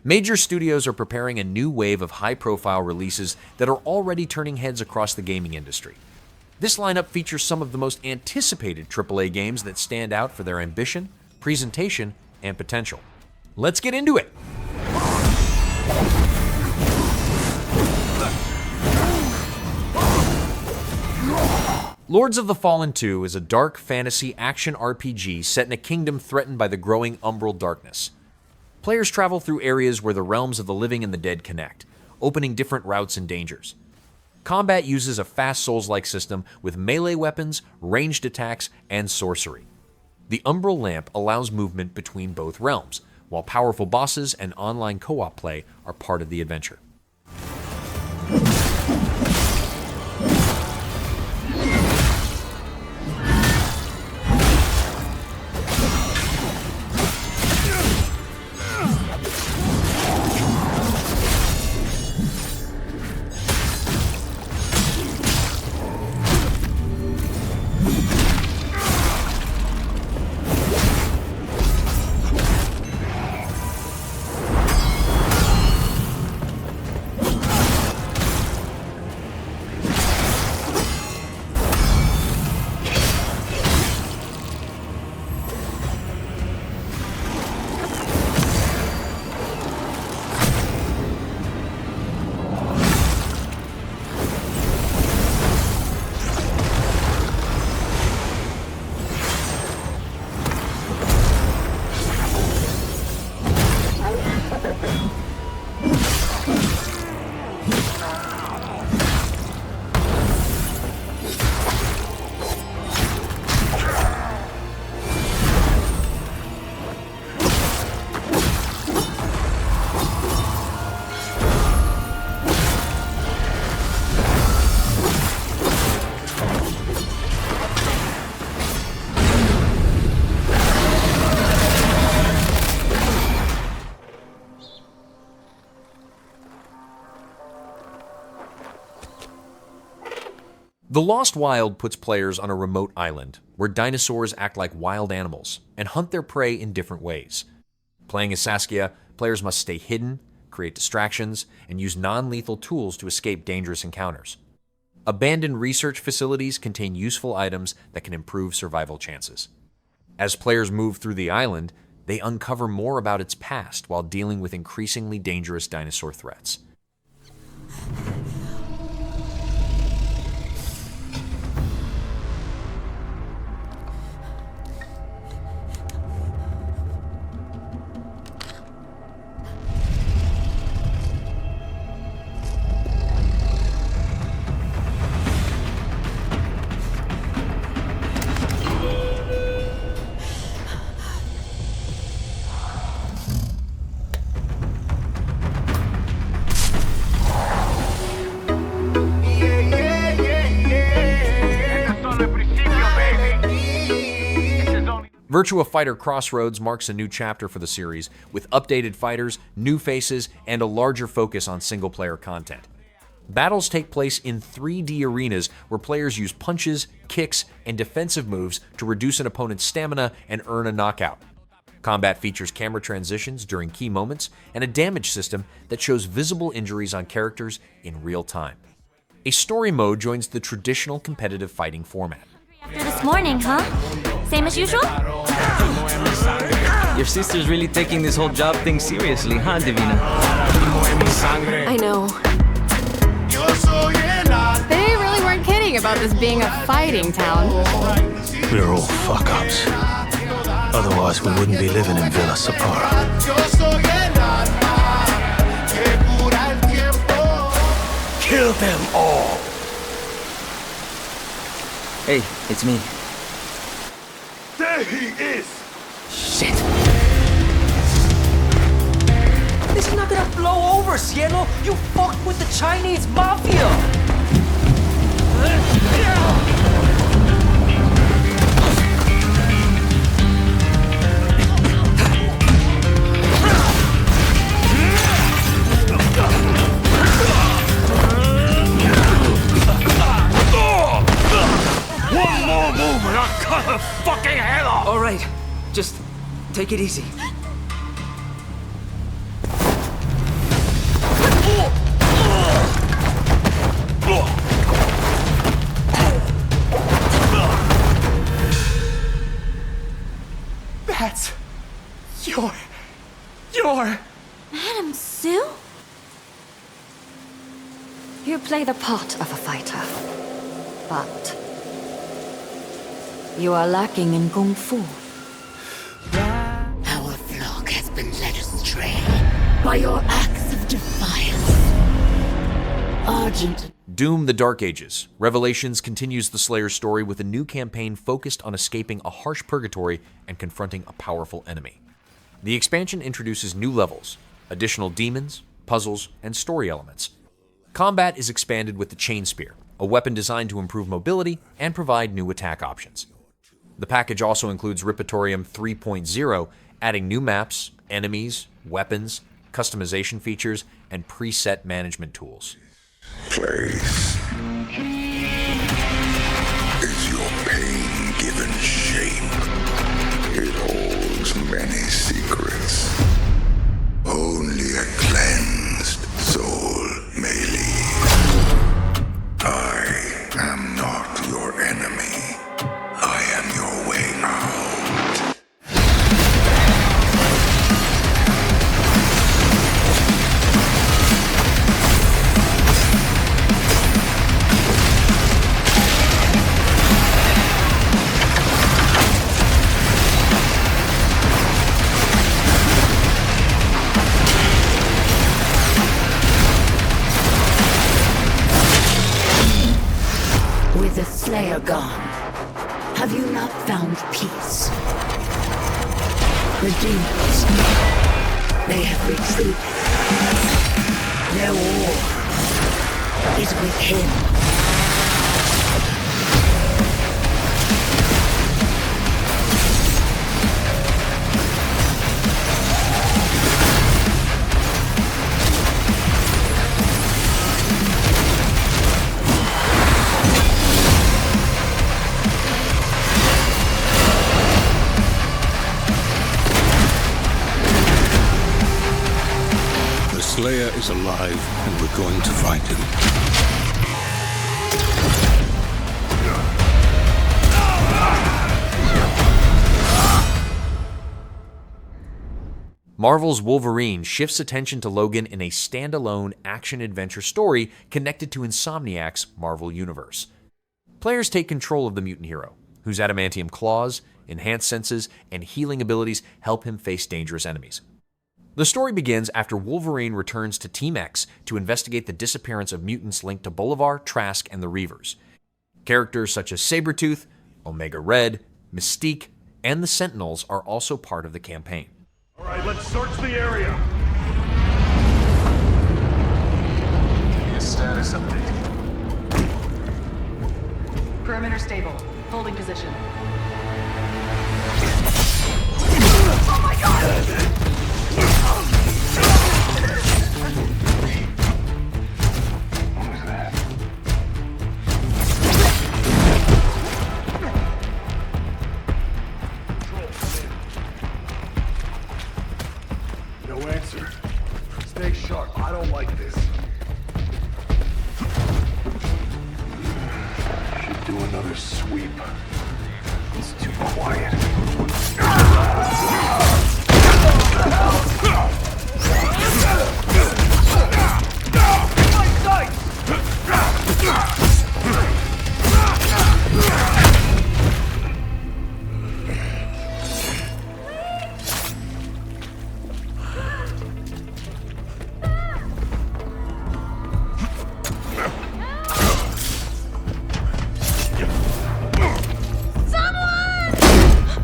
Major studios are preparing a new wave of high-profile releases that are already turning heads across the gaming industry. This lineup features some of the most anticipated AAA games that stand out for their ambition, presentation, and potential. Let's get into it! Lords of the Fallen 2 is a dark fantasy action RPG set in a kingdom threatened by the growing umbral darkness. Players travel through areas where the realms of the living and the dead connect, opening different routes and dangers. Combat uses a fast Souls-like system with melee weapons, ranged attacks, and sorcery. The Umbral Lamp allows movement between both realms, while powerful bosses and online co-op play are part of the adventure. The Lost Wild puts players on a remote island where dinosaurs act like wild animals and hunt their prey in different ways. Playing as Saskia, players must stay hidden, create distractions, and use non-lethal tools to escape dangerous encounters. Abandoned research facilities contain useful items that can improve survival chances. As players move through the island, they uncover more about its past while dealing with increasingly dangerous dinosaur threats. Virtua Fighter Crossroads marks a new chapter for the series, with updated fighters, new faces, and a larger focus on single-player content. Battles take place in 3D arenas where players use punches, kicks, and defensive moves to reduce an opponent's stamina and earn a knockout. Combat features camera transitions during key moments and a damage system that shows visible injuries on characters in real time. A story mode joins the traditional competitive fighting format. After this morning, huh? Same as usual? Your sister's really taking this whole job thing seriously, huh, Divina? I know. They really weren't kidding about this being a fighting town. We're all fuck-ups. Otherwise, we wouldn't be living in Villa Sapara. Kill them all! Hey, it's me. There he is! Shit! This is not gonna blow over, Cielo! You fucked with the Chinese mafia! One more move and I'll cut her fucking head off! All right, just take it easy. Madam Sue? You play the part of a fighter, but you are lacking in kung fu. Our flock has been led astray by your acts of defiance. Argent. Doom: The Dark Ages. Revelations continues the Slayer's story with a new campaign focused on escaping a harsh purgatory and confronting a powerful enemy. The expansion introduces new levels, additional demons, puzzles, and story elements. Combat is expanded with the Chain Spear, a weapon designed to improve mobility and provide new attack options. The package also includes Ripatorium 3.0, adding new maps, enemies, weapons, customization features, and preset management tools. Place is your pain given shape. It holds many secrets. Only a cleansed soul may leave. I am not your enemy. I am your way out. With the Slayer gone, have you not found peace? The demons, they have retreated. Their war is with him. The Slayer is alive, and we're going to find him. Marvel's Wolverine shifts attention to Logan in a standalone action-adventure story connected to Insomniac's Marvel Universe. Players take control of the mutant hero, whose adamantium claws, enhanced senses, and healing abilities help him face dangerous enemies. The story begins after Wolverine returns to Team X to investigate the disappearance of mutants linked to Bolivar, Trask, and the Reavers. Characters such as Sabretooth, Omega Red, Mystique, and the Sentinels are also part of the campaign. All right, let's search the area. Give me a status update. Perimeter stable. Holding position. Oh my God! No answer. Stay sharp. I don't like this. Should do another sweep. It's too quiet.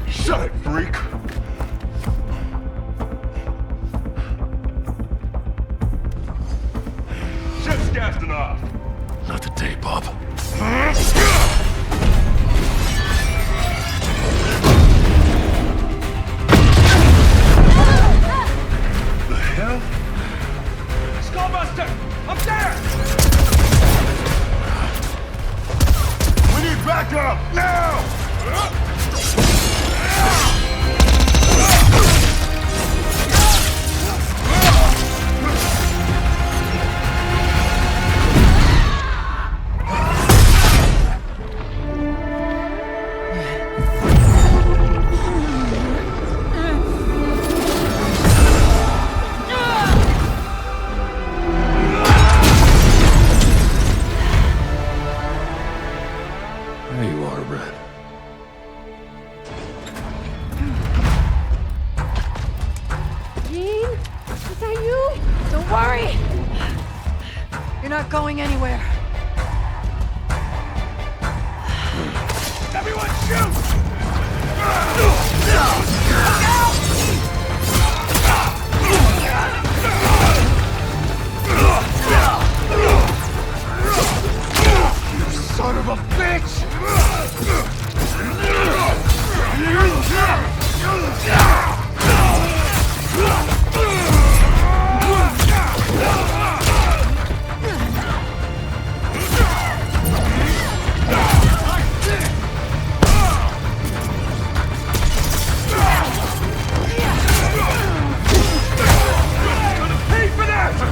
Shut it, freak! Shit's gassing off. Not today, Bob. The hell? Skullbuster! Up there! We need backup now! worry! You're not going anywhere. Everyone shoot! Son of a bitch! Pay for that!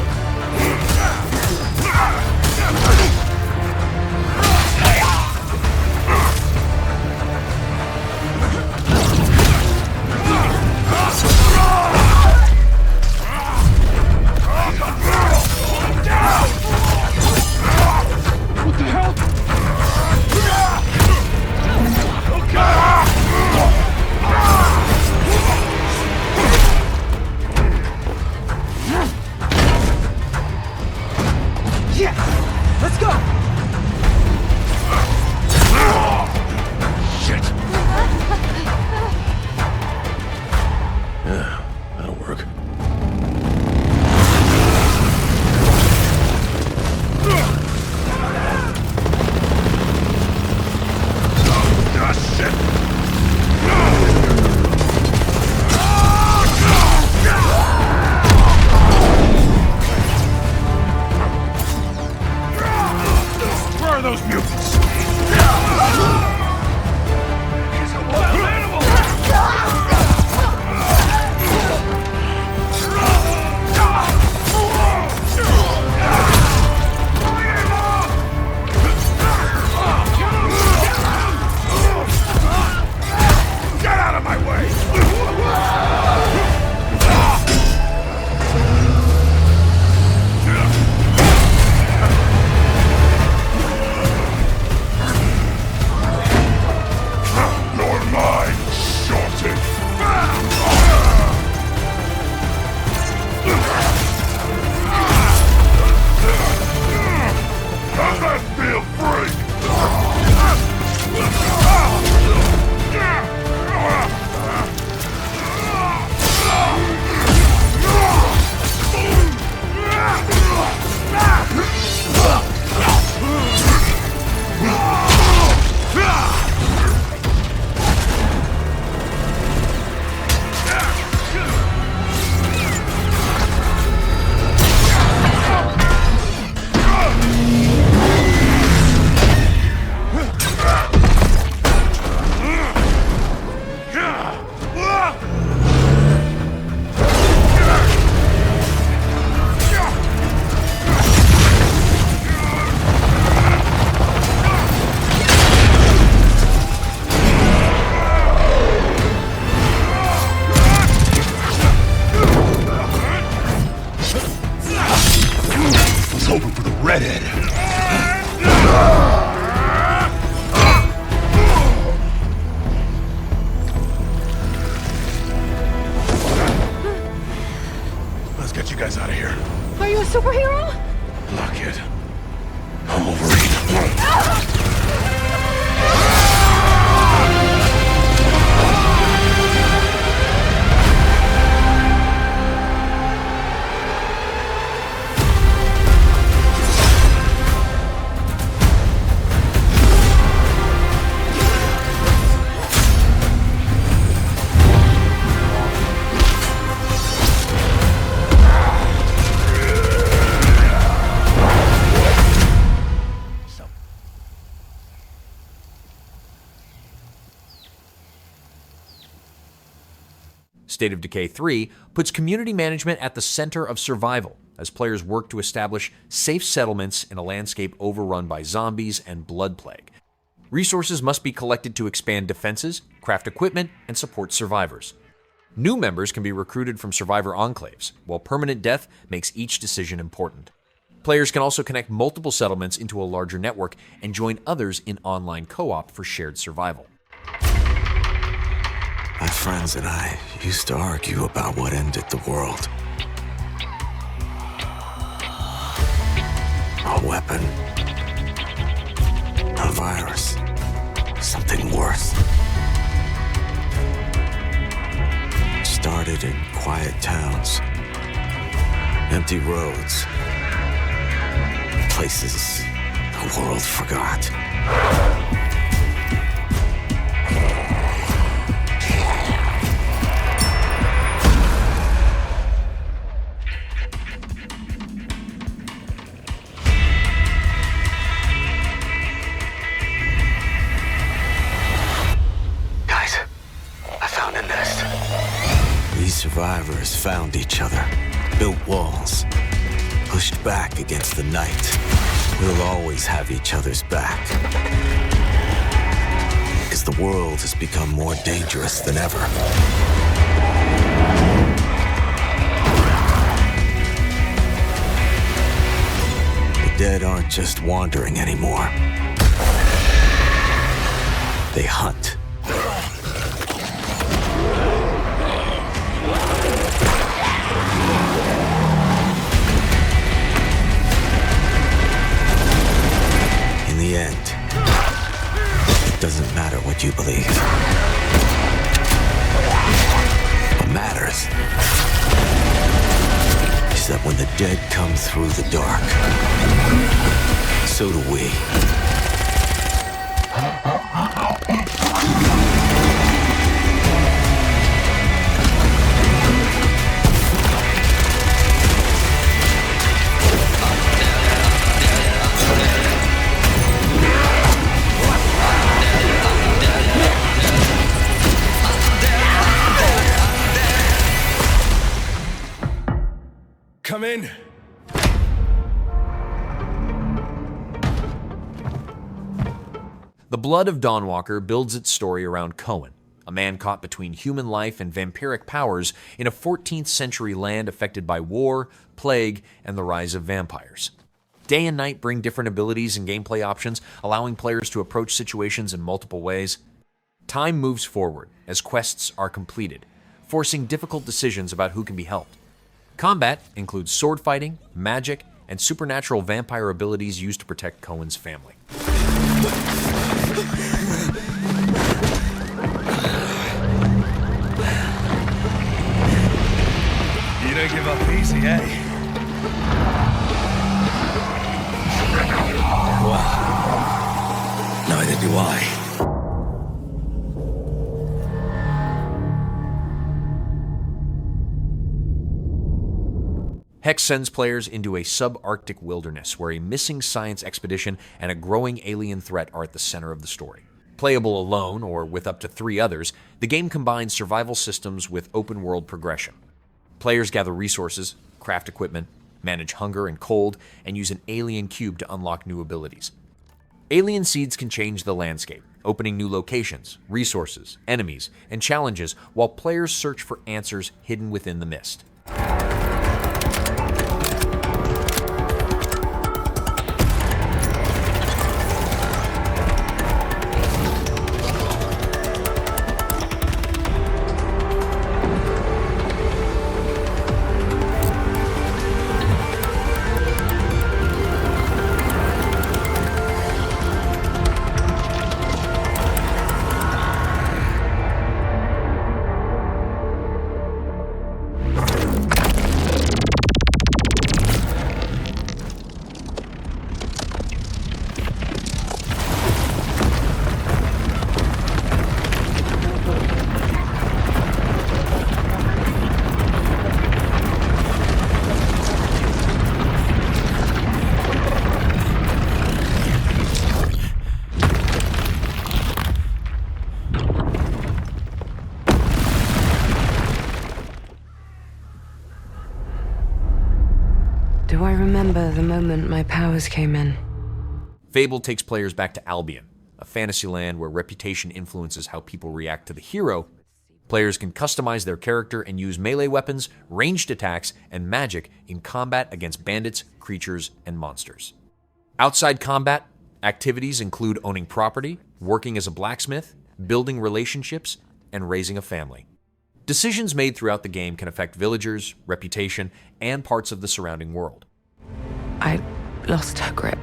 guys out of here. Are you a superhero? Look it. I'm Wolverine. State of Decay 3 puts community management at the center of survival as players work to establish safe settlements in a landscape overrun by zombies and blood plague. Resources must be collected to expand defenses, craft equipment, and support survivors. New members can be recruited from survivor enclaves, while permanent death makes each decision important. Players can also connect multiple settlements into a larger network and join others in online co-op for shared survival. My friends and I used to argue about what ended the world. weapon. A virus. Something worse. Started in quiet towns. Empty roads. Places the world forgot. Guys, I found a nest. These survivors found each other, built walls, pushed back against the night. We'll always have each other's back. Because the world has become more dangerous than ever. The dead aren't just wandering anymore. They hunt. In the end, it doesn't matter what you believe. What matters is that when the dead come through the dark, so do we. Come in. The Blood of Dawnwalker builds its story around Cohen, a man caught between human life and vampiric powers in a 14th century land affected by war, plague, and the rise of vampires. Day and night bring different abilities and gameplay options, allowing players to approach situations in multiple ways. Time moves forward as quests are completed, forcing difficult decisions about who can be helped. Combat includes sword fighting, magic, and supernatural vampire abilities used to protect Cohen's family. You don't give up easy, eh? Well, neither do I. HAEX sends players into a subarctic wilderness where a missing science expedition and a growing alien threat are at the center of the story. Playable alone or with up to 3 others, the game combines survival systems with open-world progression. Players gather resources, craft equipment, manage hunger and cold, and use an alien cube to unlock new abilities. Alien seeds can change the landscape, opening new locations, resources, enemies, and challenges while players search for answers hidden within the mist. Do I remember the moment my powers came in? Fable takes players back to Albion, a fantasy land where reputation influences how people react to the hero. Players can customize their character and use melee weapons, ranged attacks, and magic in combat against bandits, creatures, and monsters. Outside combat, activities include owning property, working as a blacksmith, building relationships, and raising a family. Decisions made throughout the game can affect villagers, reputation, and parts of the surrounding world. I lost her grip.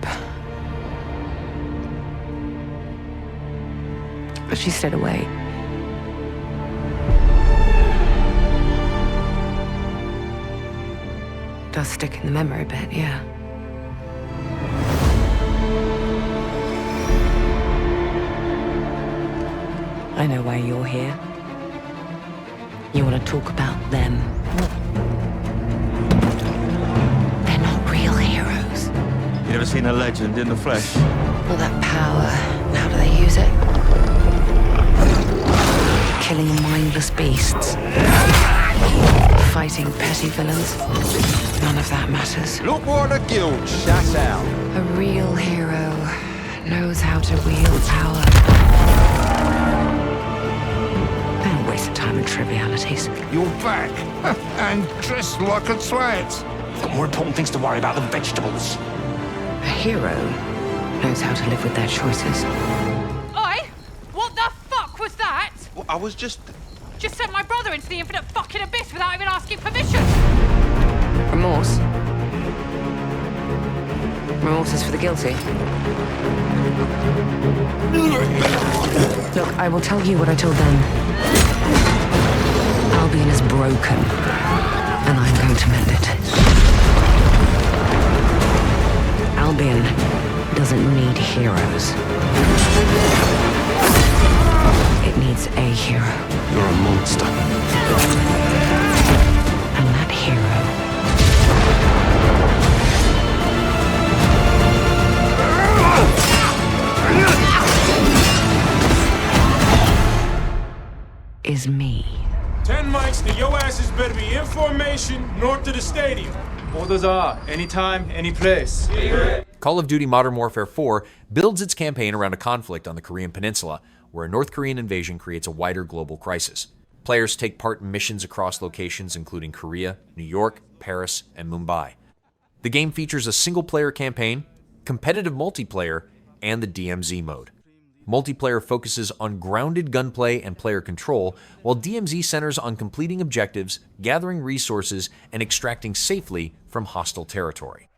But she stayed away. Does stick in the memory a bit, yeah. I know why you're here. You want to talk about them. They're not real heroes. You ever seen a legend in the flesh? All that power, how do they use it? Killing mindless beasts. Fighting petty villains. None of that matters. Look what the guild shut out. A real hero knows how to wield power. They don't waste time on trivialities. You're back, and dressed like a twat. Got more important things to worry about than vegetables. A hero knows how to live with their choices. Oi! What the fuck was that? Well, I was just Sent my brother into the infinite fucking abyss without even asking permission. Remorse? Remorse is for the guilty. Look, I will tell you what I told them. Albion is broken, and I'm going to mend it. Albion doesn't need heroes. It needs a hero. You're a monster. And that hero is me. 10 mics, then your asses better be in formation north of the stadium. Orders are anytime, any place. Call of Duty Modern Warfare 4 builds its campaign around a conflict on the Korean Peninsula, where a North Korean invasion creates a wider global crisis. Players take part in missions across locations including Korea, New York, Paris, and Mumbai. The game features a single-player campaign, competitive multiplayer, and the DMZ mode. Multiplayer focuses on grounded gunplay and player control, while DMZ centers on completing objectives, gathering resources, and extracting safely from hostile territory.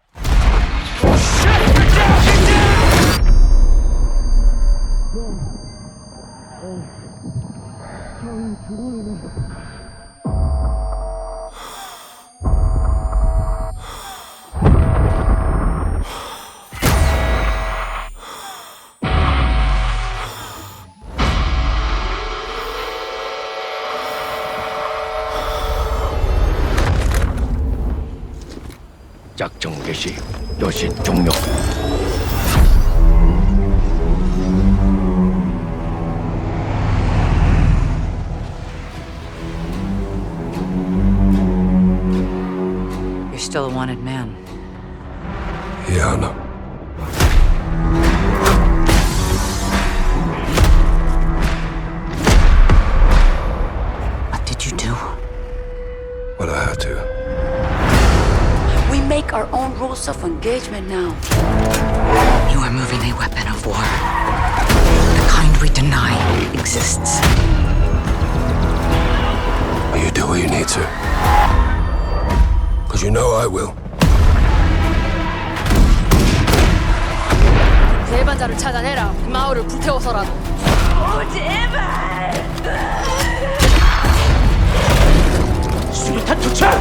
작전 개시, 여신 종료. You're still a wanted man. Yeah, I know. What did you do? What I had to. We make our own rules of engagement now. You are moving a weapon of war. The kind we deny exists. You do what you need to. Because you know I will. 배반자를 찾아내라. 마을을 불태워서라도. 수류탄 투척!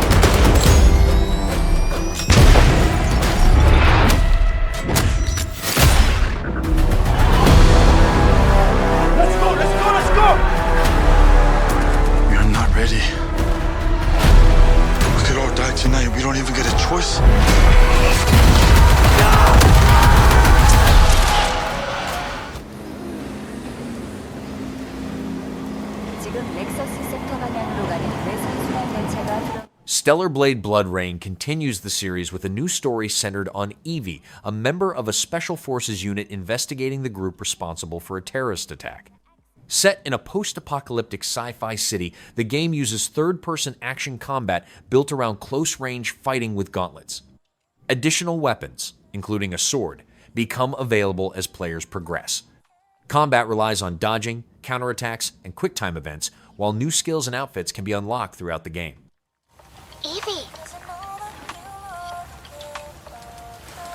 You're not ready. We could all die tonight. We don't even get a choice. Stellar Blade Blood Rain continues the series with a new story centered on Evie, a member of a special forces unit investigating the group responsible for a terrorist attack. Set in a post-apocalyptic sci-fi city, the game uses third-person action combat built around close-range fighting with gauntlets. Additional weapons, including a sword, become available as players progress. Combat relies on dodging, counterattacks, and quick-time events, while new skills and outfits can be unlocked throughout the game. Evie.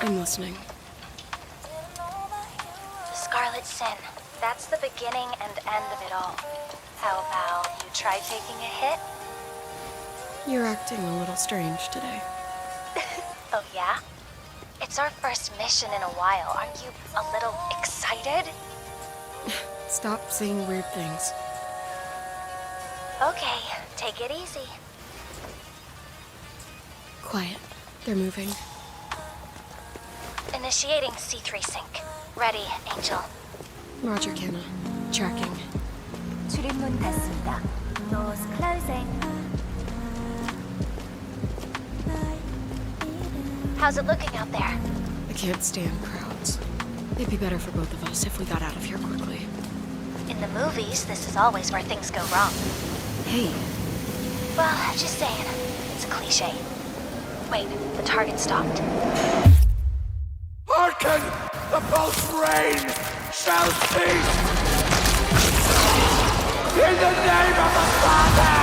I'm listening. The Scarlet Sin. That's the beginning and end of it all. How about you try taking a hit? You're acting a little strange today. Oh yeah? It's our first mission in a while. Aren't you a little excited? Stop saying weird things. Okay, take it easy. Quiet. They're moving. Initiating C3 sync. Ready, Angel. Roger, Kenna. Tracking. 출입문 닫습니다. Doors closing. How's it looking out there? I can't stand crowds. It'd be better for both of us if we got out of here quickly. In the movies, this is always where things go wrong. Hey. Well, just saying. It's a cliche. Wait, the target stopped. Hearken! The pulse rain shall cease! In the name of the Father!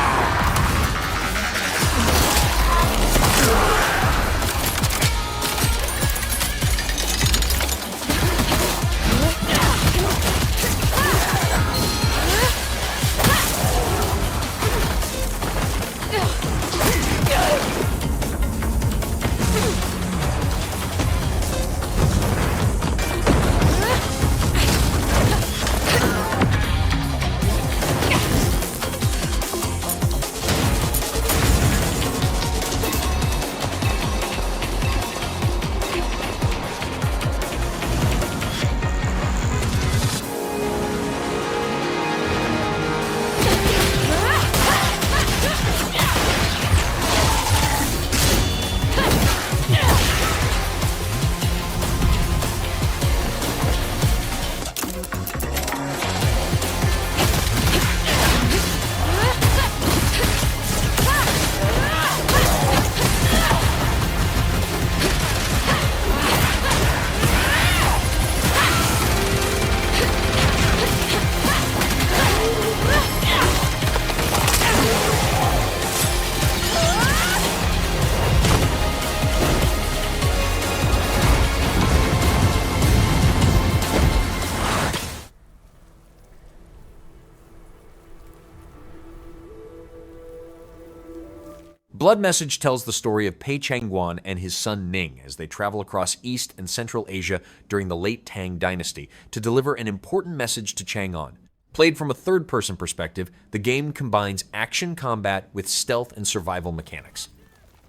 Blood Message tells the story of Pei Changguan and his son Ning as they travel across East and Central Asia during the late Tang Dynasty to deliver an important message to Chang'an. Played from a third-person perspective, the game combines action combat with stealth and survival mechanics.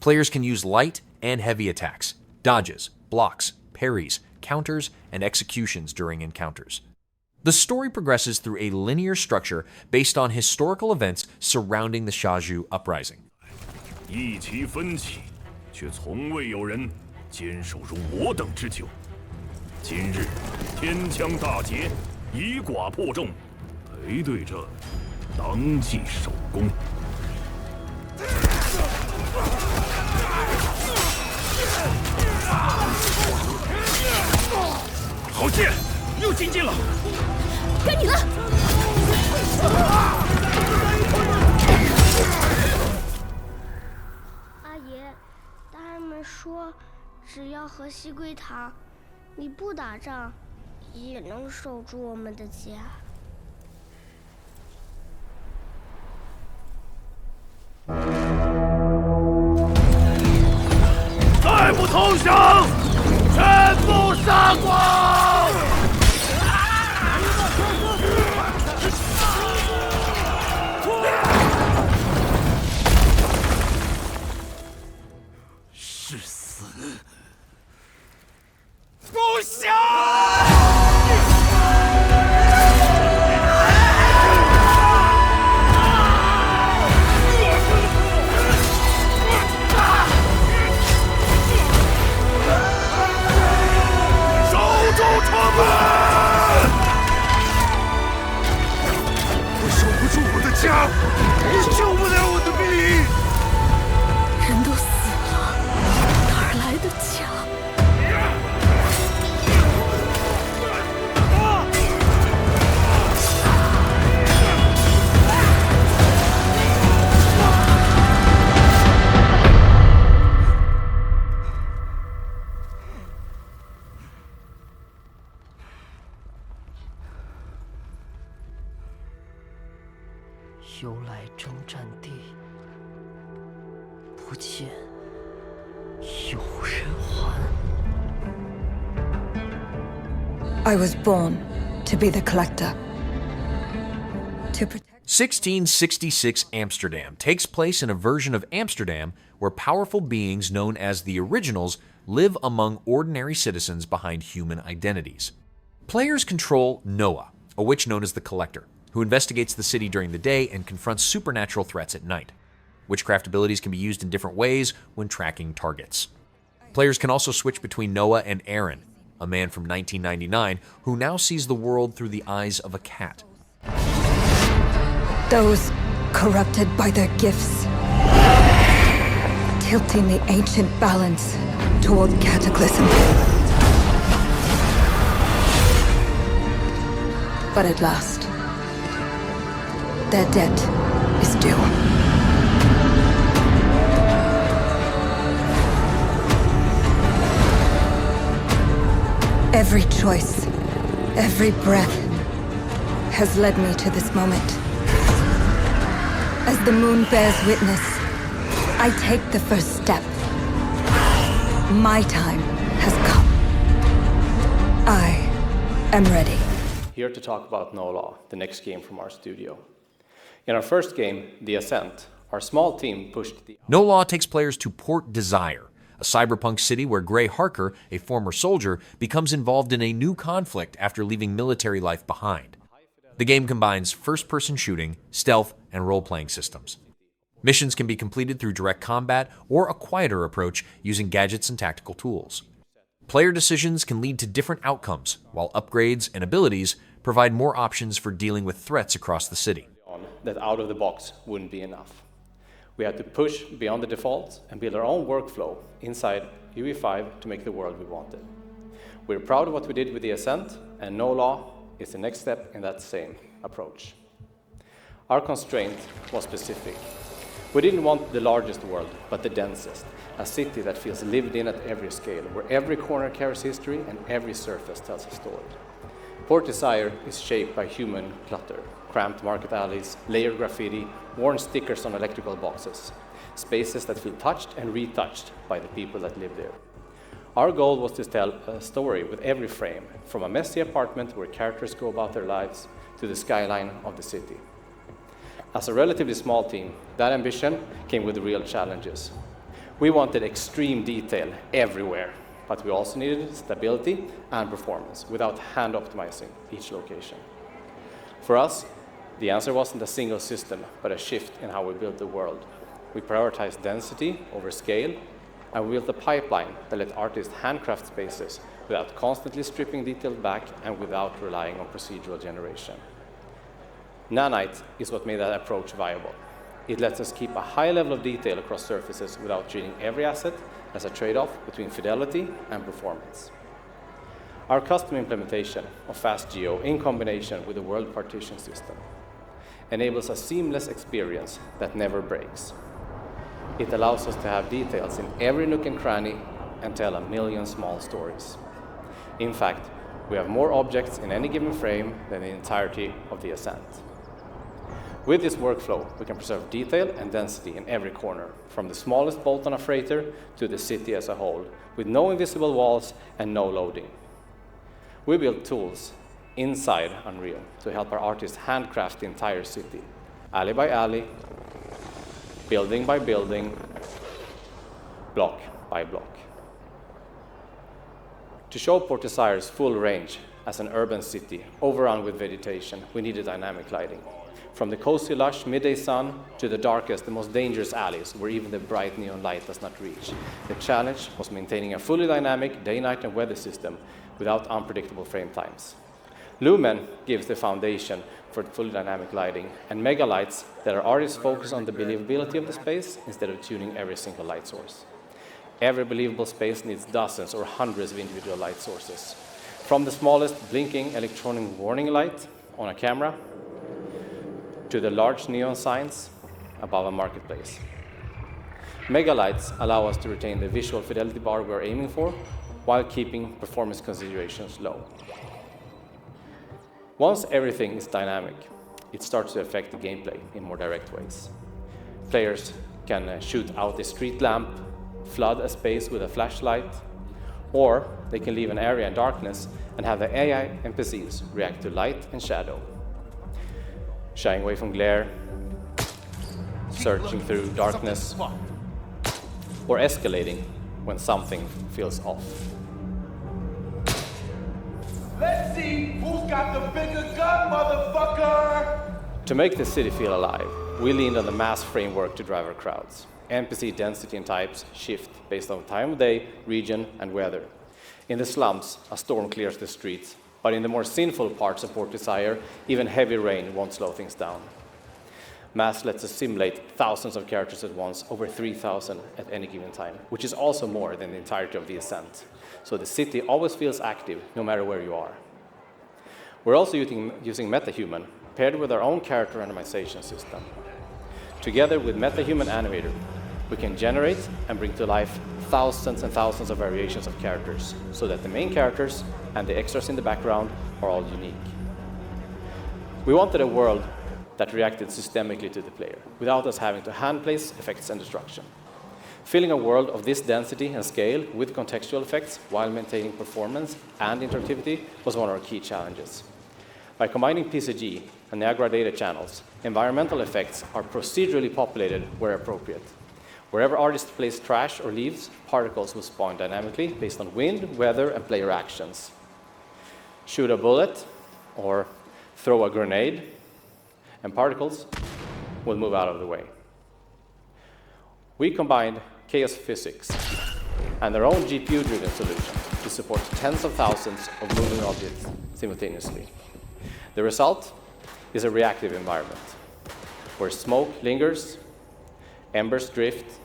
Players can use light and heavy attacks, dodges, blocks, parries, counters, and executions during encounters. The story progresses through a linear structure based on historical events surrounding the Xiazhu Uprising. 一起分歧，却从未有人坚守如我等之久。今日天枪大捷，以寡破众，裴队这当即首功。好剑，又精进了。该你了。说，只要和西归堂，你不打仗，也能守住我们的家。再不投降，全部杀光！是死！不降！守住城门！我守不住我的家，你救不了我的兵。人都死了，哪儿来的家？由来征战地，不见有人还。I was born to be the collector. To protect. 1666 Amsterdam takes place in a version of Amsterdam where powerful beings known as the Originals live among ordinary citizens behind human identities. Players control Noah, a witch known as the Collector, who investigates the city during the day and confronts supernatural threats at night. Witchcraft abilities can be used in different ways when tracking targets. Players can also switch between Noah and Aaron, a man from 1999 who now sees the world through the eyes of a cat. Those corrupted by their gifts, tilting the ancient balance toward cataclysm. But at last, their debt is due. Every choice, every breath has led me to this moment. As the moon bears witness, I take the first step. My time has come. I am ready. Here to talk about No Law, the next game from our studio. In our first game, The Ascent, our small team pushed the... No Law takes players to Port Desire, a cyberpunk city where Gray Harker, a former soldier, becomes involved in a new conflict after leaving military life behind. The game combines first-person shooting, stealth, and role-playing systems. Missions can be completed through direct combat or a quieter approach using gadgets and tactical tools. Player decisions can lead to different outcomes, while upgrades and abilities provide more options for dealing with threats across the city. That out of the box wouldn't be enough. We had to push beyond the defaults and build our own workflow inside UE5 to make the world we wanted. We're proud of what we did with The Ascent, and No Law is the next step in that same approach. Our constraint was specific. We didn't want the largest world, but the densest, a city that feels lived in at every scale, where every corner carries history and every surface tells a story. Port Desire is shaped by human clutter, cramped market alleys, layered graffiti, worn stickers on electrical boxes, spaces that feel touched and retouched by the people that live there. Our goal was to tell a story with every frame, from a messy apartment where characters go about their lives to the skyline of the city. As a relatively small team, that ambition came with real challenges. We wanted extreme detail everywhere, but we also needed stability and performance without hand optimizing each location. For us, the answer wasn't a single system, but a shift in how we built the world. We prioritized density over scale, and we built a pipeline that let artists handcraft spaces without constantly stripping detail back and without relying on procedural generation. Nanite is what made that approach viable. It lets us keep a high level of detail across surfaces without treating every asset as a trade-off between fidelity and performance. Our custom implementation of FastGeo in combination with the world partition system enables a seamless experience that never breaks. It allows us to have details in every nook and cranny and tell a million small stories. In fact, we have more objects in any given frame than the entirety of The Ascent. With this workflow, we can preserve detail and density in every corner, from the smallest bolt on a freighter to the city as a whole, with no invisible walls and no loading. We built tools inside Unreal to help our artists handcraft the entire city, alley by alley, building by building, block by block. To show Port Desire's full range as an urban city overrun with vegetation, we needed dynamic lighting. From the cozy, lush midday sun to the darkest, the most dangerous alleys where even the bright neon light does not reach. The challenge was maintaining a fully dynamic day, night, and weather system without unpredictable frame times. Lumen gives the foundation for fully dynamic lighting, and mega lights that our artists focus on the believability of the space instead of tuning every single light source. Every believable space needs dozens or hundreds of individual light sources. From the smallest blinking electronic warning light on a camera to the large neon signs above a marketplace. Mega lights allow us to retain the visual fidelity bar we're aiming for while keeping performance considerations low. Once everything is dynamic, it starts to affect the gameplay in more direct ways. Players can shoot out a street lamp, flood a space with a flashlight, or they can leave an area in darkness and have the AI NPCs react to light and shadow, shying away from glare, searching through darkness, or escalating when something feels off. Let's see who's got the bigger gun, motherfucker! To make the city feel alive, we leaned on the mass framework to drive our crowds. NPC density and types shift based on time of day, region, and weather. In the slums, a storm clears the streets, but in the more sinful parts of Port Desire, even heavy rain won't slow things down. Mass lets us simulate thousands of characters at once, over 3,000 at any given time, which is also more than the entirety of the Ascent. So the city always feels active, no matter where you are. We're also using MetaHuman, paired with our own character randomization system. Together with MetaHuman Animator, we can generate and bring to life thousands and thousands of variations of characters, so that the main characters and the extras in the background are all unique. We wanted a world that reacted systemically to the player, without us having to hand-place effects and destruction. Filling a world of this density and scale with contextual effects while maintaining performance and interactivity was one of our key challenges. By combining PCG and Niagara data channels, environmental effects are procedurally populated where appropriate. Wherever artist plays trash or leaves, particles will spawn dynamically based on wind, weather, and player actions. Shoot a bullet or throw a grenade, and particles will move out of the way. We combined chaos physics and their own GPU-driven solution to support tens of thousands of moving objects simultaneously. The result is a reactive environment, where smoke lingers, embers drift,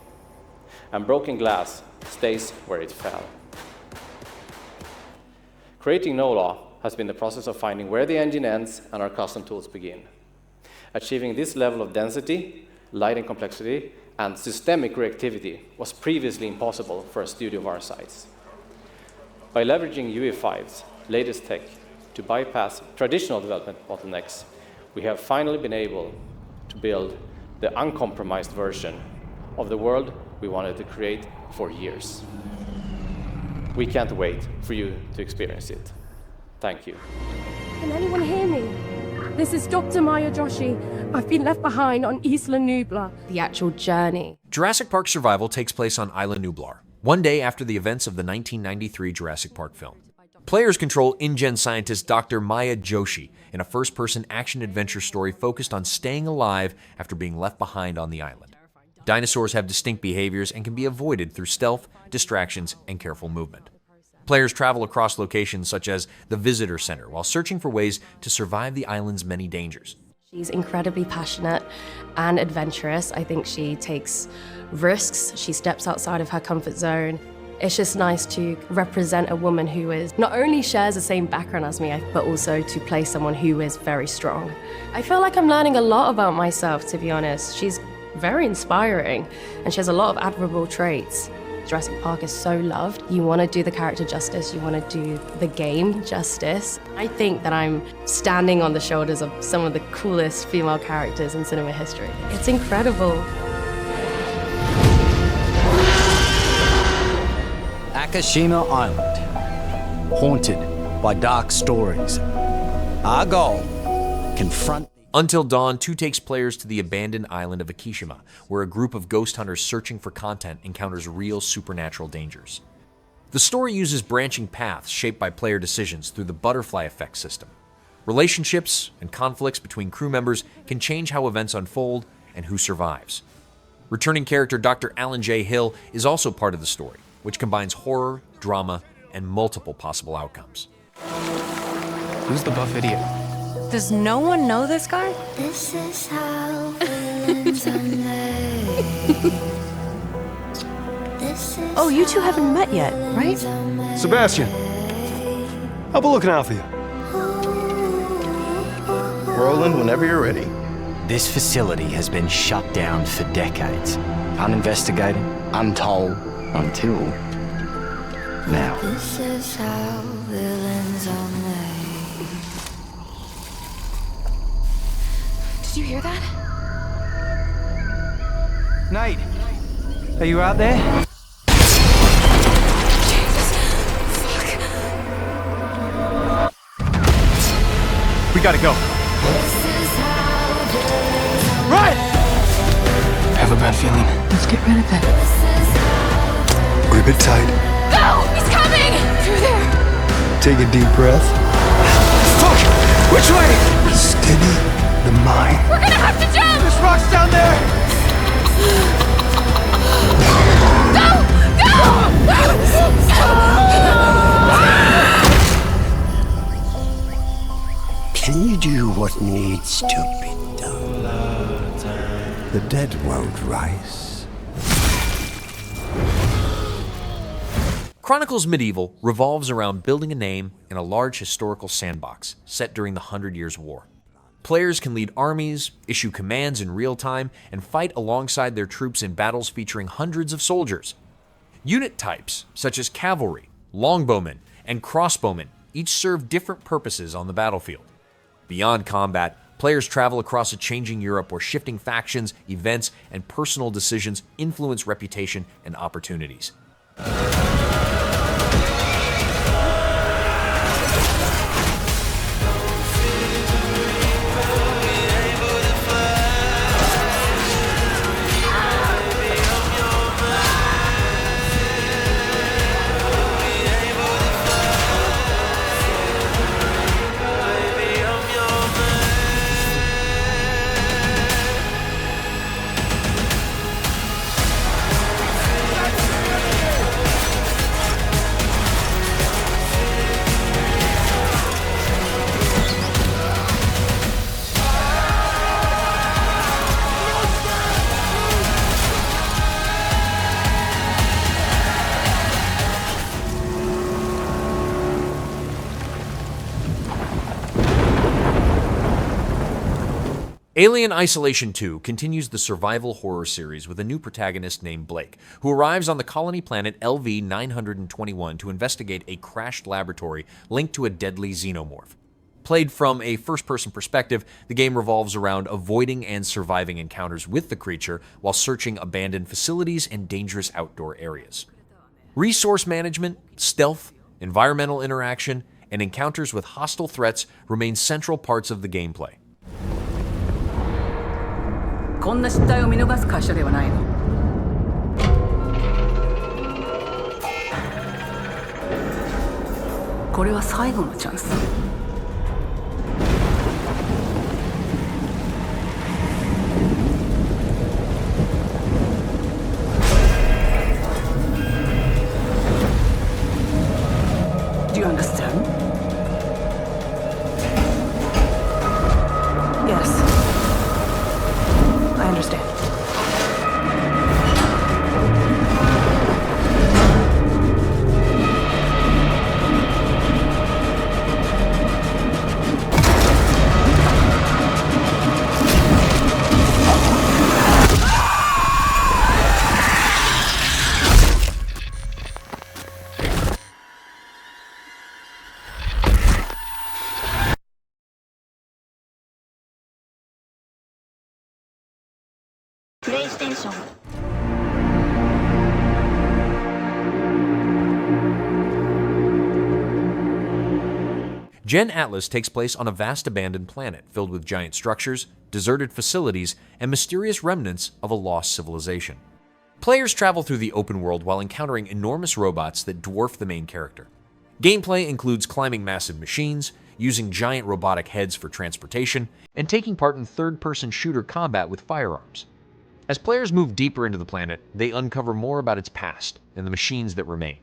and broken glass stays where it fell. Creating No Law has been the process of finding where the engine ends and our custom tools begin. Achieving this level of density, light and complexity, and systemic reactivity was previously impossible for a studio of our size. By leveraging UE5's latest tech to bypass traditional development bottlenecks, we have finally been able to build the uncompromised version of the world we wanted to create for years. We can't wait for you to experience it. Thank you. Can anyone hear me? This is Dr. Maya Joshi. I've been left behind on Isla Nublar. The actual journey. Jurassic Park Survival takes place on Isla Nublar, one day after the events of the 1993 Jurassic Park film. Players control InGen scientist Dr. Maya Joshi in a first-person action-adventure story focused on staying alive after being left behind on the island. Dinosaurs have distinct behaviors and can be avoided through stealth, distractions, and careful movement. Players travel across locations such as the Visitor Center while searching for ways to survive the island's many dangers. She's incredibly passionate and adventurous. I think she takes risks. She steps outside of her comfort zone. It's just nice to represent a woman who is not only shares the same background as me, but also to play someone who is very strong. I feel like I'm learning a lot about myself, to be honest. She's very inspiring, and she has a lot of admirable traits. Jurassic Park is so loved. You want to do the character justice, you want to do the game justice. I think that I'm standing on the shoulders of some of the coolest female characters in cinema history. It's incredible. Akashima Island, haunted by dark stories. Our goal, confront. Until Dawn 2 takes players to the abandoned island of Akishima, where a group of ghost hunters searching for content encounters real supernatural dangers. The story uses branching paths shaped by player decisions through the butterfly effect system. Relationships and conflicts between crew members can change how events unfold and who survives. Returning character Dr. Alan J. Hill is also part of the story, which combines horror, drama, and multiple possible outcomes. Who's the buff idiot? Does no one know this guy? This is how villains are made. Oh, you two haven't met yet, right? Sebastian, I'll be looking out for you. Roland, whenever you're ready. This facility has been shut down for decades. Uninvestigated, untold, until now. This is how villains are made. Did you hear that? Knight, are you out there? We gotta go. Run! I have a bad feeling. Let's get rid of it. Grip it tight. Go! He's coming! Through there! Take a deep breath. Fuck! Which way? Steady the mind. We're gonna have to jump! There's rocks down there! Can you do what needs to be done? The dead won't rise. Chronicles Medieval revolves around building a name in a large historical sandbox set during the 100 Years' War. Players can lead armies, issue commands in real time, and fight alongside their troops in battles featuring hundreds of soldiers. Unit types, such as cavalry, longbowmen, and crossbowmen, each serve different purposes on the battlefield. Beyond combat, players travel across a changing Europe where shifting factions, events, and personal decisions influence reputation and opportunities. Alien Isolation 2 continues the survival horror series with a new protagonist named Blake, who arrives on the colony planet LV-921 to investigate a crashed laboratory linked to a deadly xenomorph. Played from a first-person perspective, the game revolves around avoiding and surviving encounters with the creature while searching abandoned facilities and dangerous outdoor areas. Resource management, stealth, environmental interaction, and encounters with hostile threats remain central parts of the gameplay. こんな失態を見逃す会社ではないの。これは最後のチャンス。Do you understand? Yes. I understand. PlayStation. Gen Atlas takes place on a vast abandoned planet filled with giant structures, deserted facilities, and mysterious remnants of a lost civilization. Players travel through the open world while encountering enormous robots that dwarf the main character. Gameplay includes climbing massive machines, using giant robotic heads for transportation, and taking part in third-person shooter combat with firearms. As players move deeper into the planet, they uncover more about its past and the machines that remain.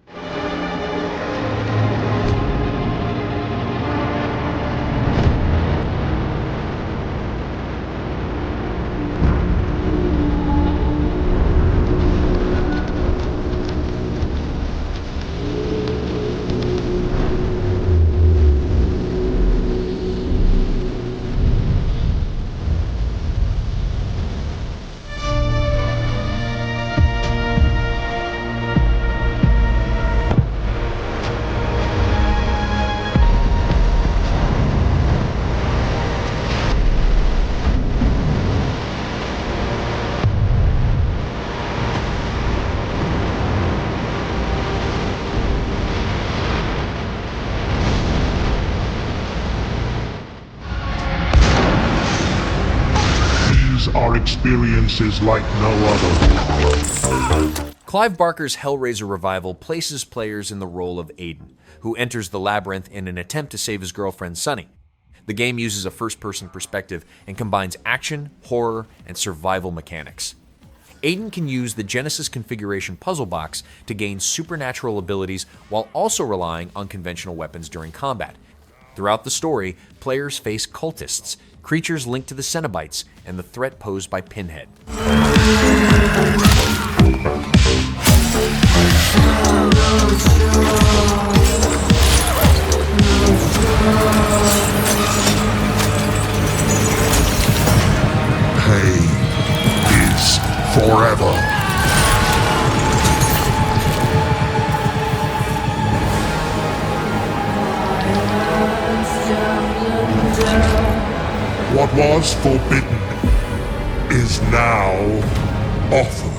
experiences like no other. Clive Barker's Hellraiser revival places players in the role of Aiden, who enters the labyrinth in an attempt to save his girlfriend Sunny. The game uses a first-person perspective and combines action, horror, and survival mechanics. Aiden can use the Genesis configuration puzzle box to gain supernatural abilities while also relying on conventional weapons during combat. Throughout the story, players face cultists, creatures linked to the Cenobites, and the threat posed by Pinhead. Pain is forever. What was forbidden is now offered.